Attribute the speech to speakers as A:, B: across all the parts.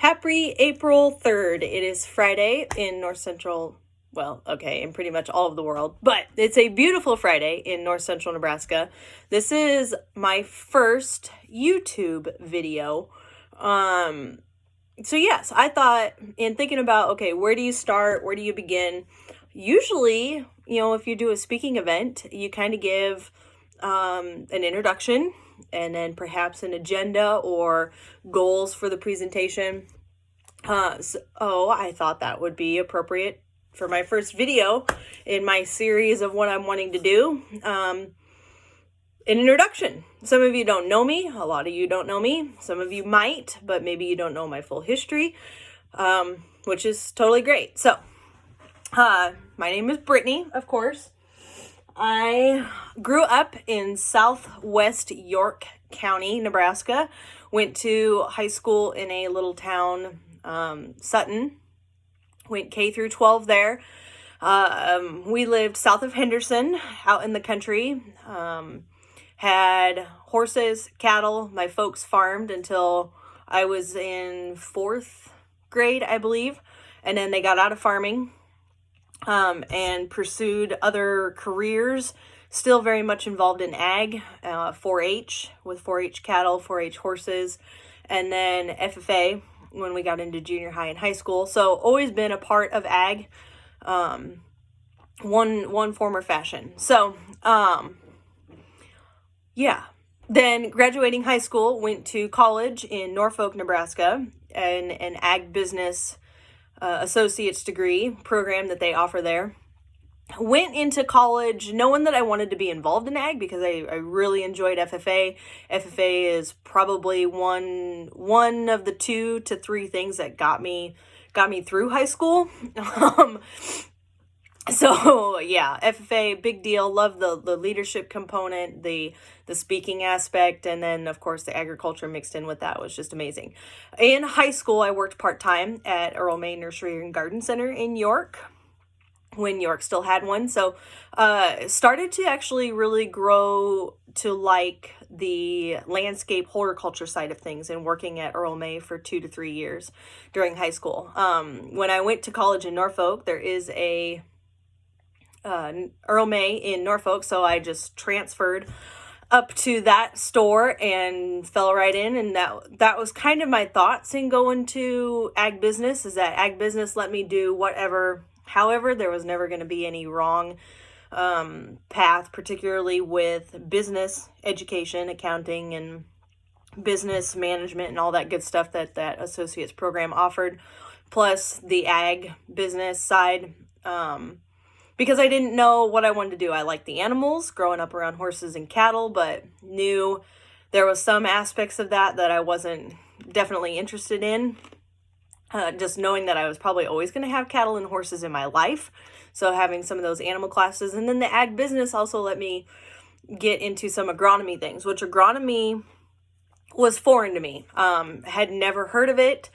A: Happy April 3rd. It is Friday in North Central, in pretty much all of the world, but it's a beautiful Friday in North Central Nebraska. This is my first YouTube video. So yes, I thought in thinking about, okay, where do you start? Where do you begin? Usually, if you do a speaking event, you kind of give an introduction and then perhaps an agenda or goals for the presentation. So I thought that would be appropriate for my first video in my series of what I'm wanting to do. An introduction. Some of you don't know me. A lot of you don't know me. Some of you might, but maybe you don't know my full history, which is totally great. So, my name is Brittany, of course. I grew up in southwest York County, Nebraska. Went to high school in a little town, Sutton. Went K through 12 there. We lived south of Henderson, out in the country. Had horses, cattle. My folks farmed until I was in 4th grade, I believe. And then they got out of farming. And pursued other careers, still very much involved in ag, 4-H, with 4-H cattle, 4-H horses, and then FFA when we got into junior high and high school. So always been a part of ag, one form or fashion. So, yeah. Then graduating high school, went to college in Norfolk, Nebraska, and an ag business associate's degree program that they offer there. Went into college knowing that I wanted to be involved in ag because I really enjoyed FFA. FFA is probably one of the 2 to 3 things that got me through high school. So yeah, FFA, big deal. Love the leadership component, the speaking aspect, and then of course the agriculture mixed in with that was just amazing. In high school, I worked part-time at Earl May Nursery and Garden Center in York, when York still had one. So started to actually really grow to like the landscape horticulture side of things and working at Earl May for 2 to 3 years during high school. When I went to college in Norfolk, there is a Earl May in Norfolk, so I just transferred up to that store and fell right in, and that was kind of my thoughts in going to ag business, is that ag business let me do whatever. However, there was never going to be any wrong path, particularly with business education, accounting, and business management and all that good stuff that associate's program offered, plus the ag business side. Because I didn't know what I wanted to do. I liked the animals, growing up around horses and cattle, but knew there was some aspects of that I wasn't definitely interested in. Just knowing that I was probably always going to have cattle and horses in my life. So having some of those animal classes. And then the ag business also let me get into some agronomy things, which agronomy was foreign to me. Had never heard of it.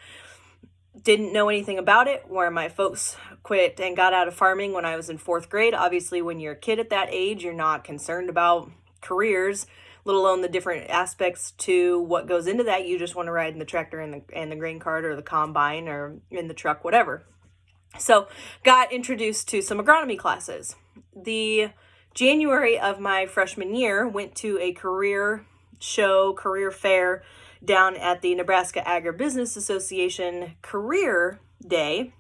A: Didn't know anything about it, where my folks quit and got out of farming when I was in 4th grade. Obviously, when you're a kid at that age, you're not concerned about careers, let alone the different aspects to what goes into that. You just want to ride in the tractor and the grain cart or the combine or in the truck, whatever. So got introduced to some agronomy classes. The January of my freshman year, went to a career fair down at the Nebraska Agribusiness Association Career Day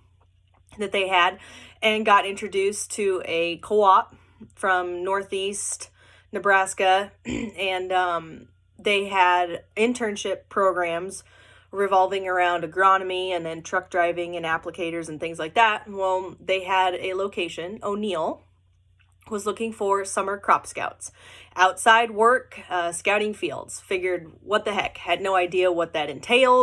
A: that they had, and got introduced to a co-op from Northeast Nebraska, and they had internship programs revolving around agronomy and then truck driving and applicators and things like that. Well, they had a location, O'Neill was looking for summer crop scouts, outside work, scouting fields. Figured, what the heck, had no idea what that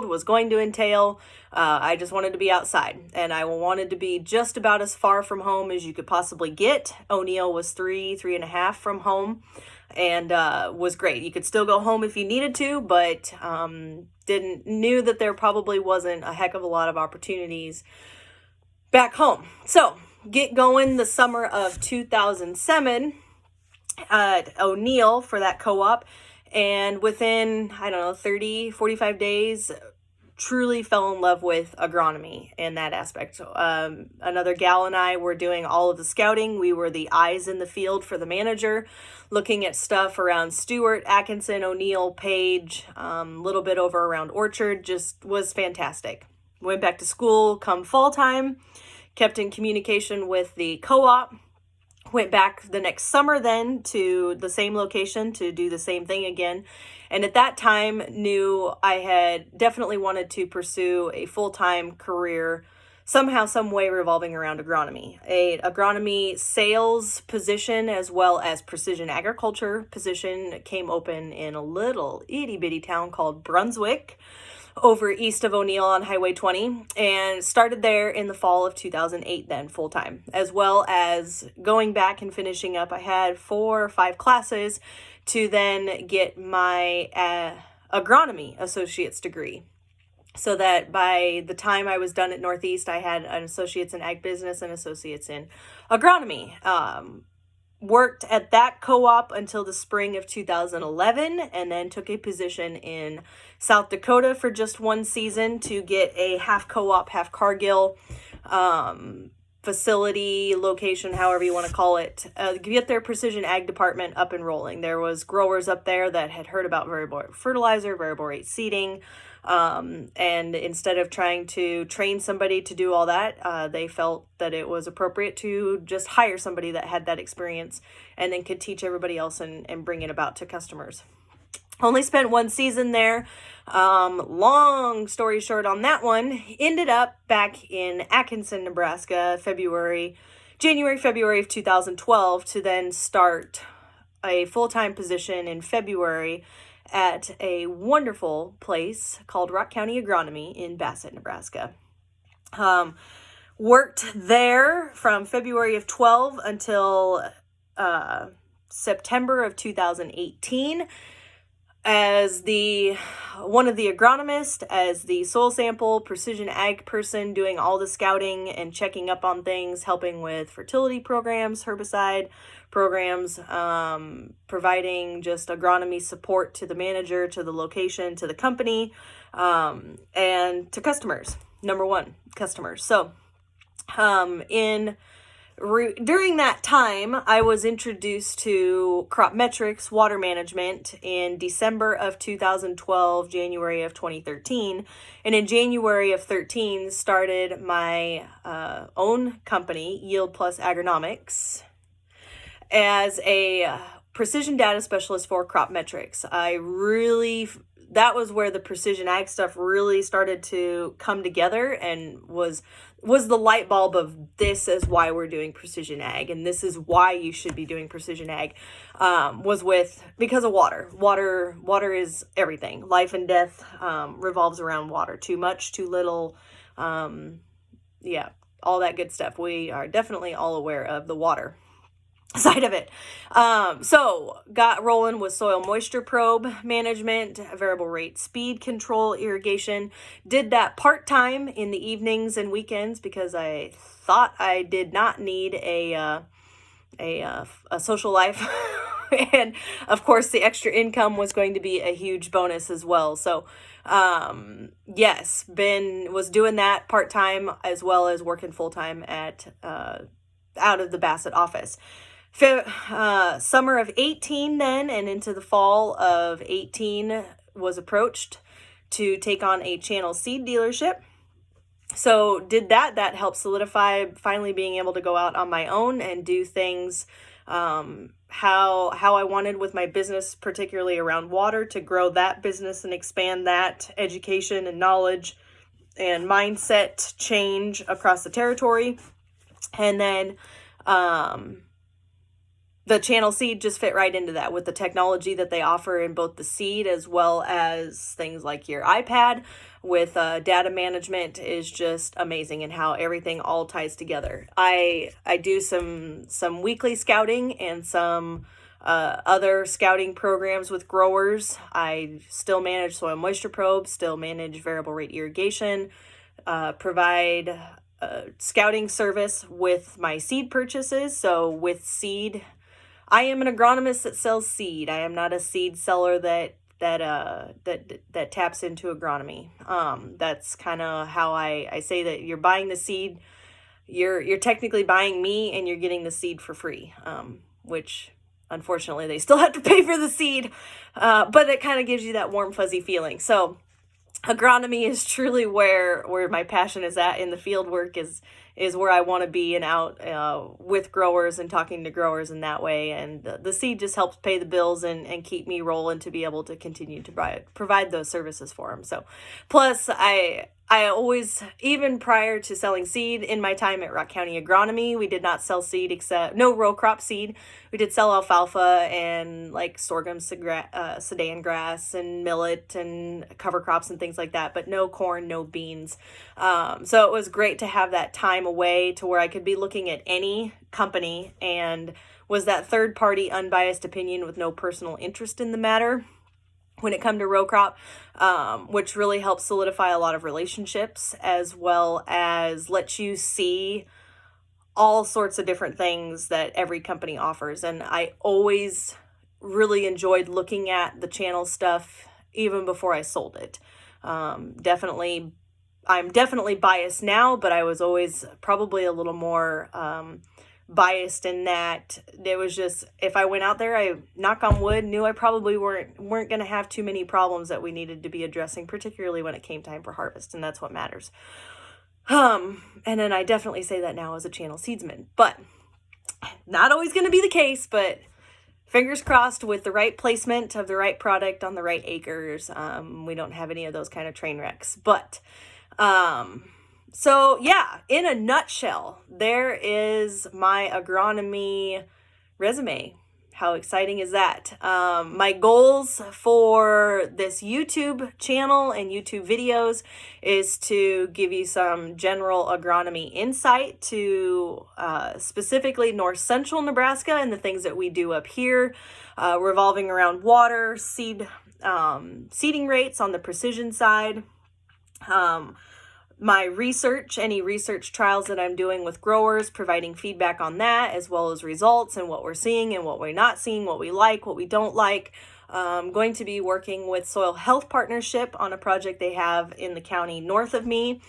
A: was going to entail. I just wanted to be outside, and I wanted to be just about as far from home as you could possibly get. O'Neill was 3.5 from home, and was great. You could still go home if you needed to, but knew that there probably wasn't a heck of a lot of opportunities back home. So get going the summer of 2007 at O'Neill for that co-op, and within 30, 45 days, truly fell in love with agronomy in that aspect. Another gal and I were doing all of the scouting. We were the eyes in the field for the manager, looking at stuff around Stewart, Atkinson, O'Neill, Page, little bit over around Orchard. Just was fantastic. Went back to school come fall time, kept in communication with the co-op. Went back the next summer then to the same location to do the same thing again. And at that time knew I had definitely wanted to pursue a full-time career somehow, some way revolving around agronomy. A agronomy sales position as well as precision agriculture position came open in a little itty bitty town called Brunswick, over east of O'Neill on Highway 20, and started there in the fall of 2008 then full time, as well as going back and finishing up. I had 4 or 5 classes to then get my agronomy associate's degree, so that by the time I was done at Northeast, I had an associate's in ag business and associates in agronomy. Worked at that co-op until the spring of 2011, and then took a position in South Dakota for just 1 season to get a half co-op, half Cargill facility, location, however you want to call it, get their precision ag department up and rolling. There was growers up there that had heard about variable rate fertilizer, variable rate seeding, and instead of trying to train somebody to do all that, they felt that it was appropriate to just hire somebody that had that experience and then could teach everybody else and bring it about to customers. Only spent 1 season there. Long story short on that one, ended up back in Atkinson, Nebraska, January, February of 2012, to then start a full-time position in February at a wonderful place called Rock County Agronomy in Bassett, Nebraska. Worked there from February of 12 until September of 2018 as one of the agronomists, as the soil sample precision ag person, doing all the scouting and checking up on things, helping with fertility programs, herbicide programs, providing just agronomy support to the manager, to the location, to the company, and to customers. Number one, customers. So during that time, I was introduced to crop metrics, water management in December of 2012, January of 2013. And in January of 13, started my own company, Yield Plus Agronomics, as a precision data specialist for crop metrics. That was where the precision ag stuff really started to come together and was the light bulb of, this is why we're doing precision ag and this is why you should be doing precision ag, because of water. Water is everything. Life and death revolves around water. Too much, too little, all that good stuff. We are definitely all aware of the water side of it. So got rolling with soil moisture probe management, variable rate speed control, irrigation. Did that part-time in the evenings and weekends because I thought I did not need a social life. And of course the extra income was going to be a huge bonus as well. So was doing that part-time as well as working full-time at out of the Bassett office. Summer of 18 then and into the fall of 18 was approached to take on a channel seed dealership. So did that. That helped solidify finally being able to go out on my own and do things how I wanted with my business, particularly around water, to grow that business and expand that education and knowledge and mindset change across the territory. And then the channel seed just fit right into that with the technology that they offer in both the seed as well as things like your iPad with data management is just amazing, and how everything all ties together. I do some weekly scouting and some other scouting programs with growers. I still manage soil moisture probes, still manage variable rate irrigation, provide scouting service with my seed purchases. So with seed, I am an agronomist that sells seed. I am not a seed seller that that taps into agronomy. That's kind of how I say that you're buying the seed. You're technically buying me, and you're getting the seed for free, which unfortunately they still have to pay for the seed, but it kind of gives you that warm fuzzy feeling. So agronomy is truly where my passion is at. In the field work is where I want to be, and out with growers and talking to growers in that way. And the seed just helps pay the bills and keep me rolling to be able to continue to provide those services for them. So plus I always, even prior to selling seed in my time at Rock County Agronomy, we did not sell seed, except no row crop seed. We did sell alfalfa and like sorghum, sudan grass, and millet and cover crops and things like that, but no corn, no beans. So it was great to have that time away to where I could be looking at any company and was that third party unbiased opinion with no personal interest in the matter when it come to row crop, which really helps solidify a lot of relationships, as well as let you see all sorts of different things that every company offers. And I always really enjoyed looking at the channel stuff even before I sold it. I'm definitely biased now, but I was always probably a little more biased in that it was just, if I went out there, I, knock on wood, knew I probably weren't going to have too many problems that we needed to be addressing, particularly when it came time for harvest, and that's what matters. And then I definitely say that now as a channel seedsman, but not always going to be the case. But fingers crossed, with the right placement of the right product on the right acres, we don't have any of those kind of train wrecks. But so yeah, in a nutshell, there is my agronomy resume. How exciting is that? My goals for this YouTube channel and YouTube videos is to give you some general agronomy insight to specifically north central Nebraska and the things that we do up here, revolving around water, seeding rates on the precision side, my research, any research trials that I'm doing with growers, providing feedback on that, as well as results and what we're seeing and what we're not seeing, what we like, what we don't like. I'm going to be working with Soil Health Partnership on a project they have in the county north of me,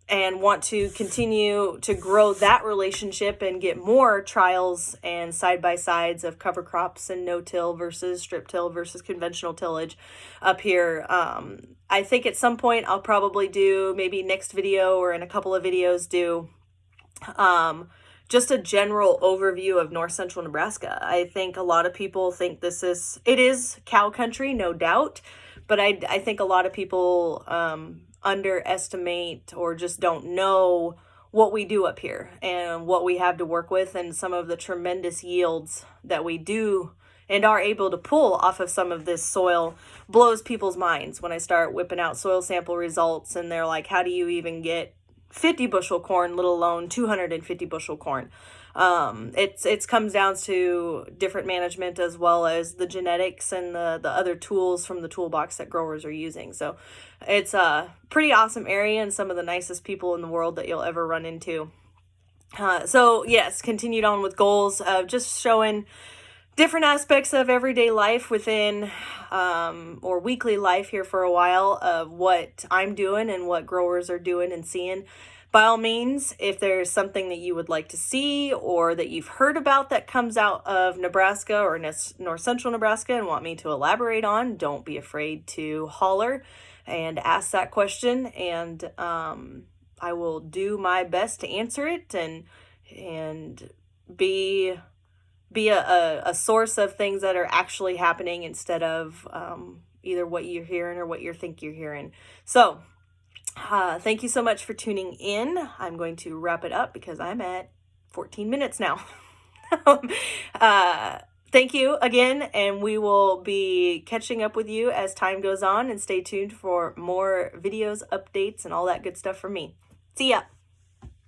A: and want to continue to grow that relationship and get more trials and side-by-sides of cover crops and no-till versus strip-till versus conventional tillage up here. I think at some point I'll probably do, maybe next video or in a couple of videos, do just a general overview of north central Nebraska. I think a lot of people think it is cow country, no doubt, but I think a lot of people underestimate or just don't know what we do up here and what we have to work with, and some of the tremendous yields that we do and are able to pull off of some of this soil blows people's minds when I start whipping out soil sample results and they're like, how do you even get 50 bushel corn, let alone 250 bushel corn? It's comes down to different management, as well as the genetics and the other tools from the toolbox that growers are using. So it's a pretty awesome area and some of the nicest people in the world that you'll ever run into. So yes, continued on with goals of just showing different aspects of everyday life within or weekly life here for a while of what I'm doing and what growers are doing and seeing. By all means, if there's something that you would like to see or that you've heard about that comes out of Nebraska or north central Nebraska and want me to elaborate on, don't be afraid to holler and ask that question, and I will do my best to answer it and be a source of things that are actually happening instead of either what you're hearing or what you think you're hearing. So thank you so much for tuning in. I'm going to wrap it up because I'm at 14 minutes now. Thank you again, and we will be catching up with you as time goes on, and stay tuned for more videos, updates, and all that good stuff from me. See ya.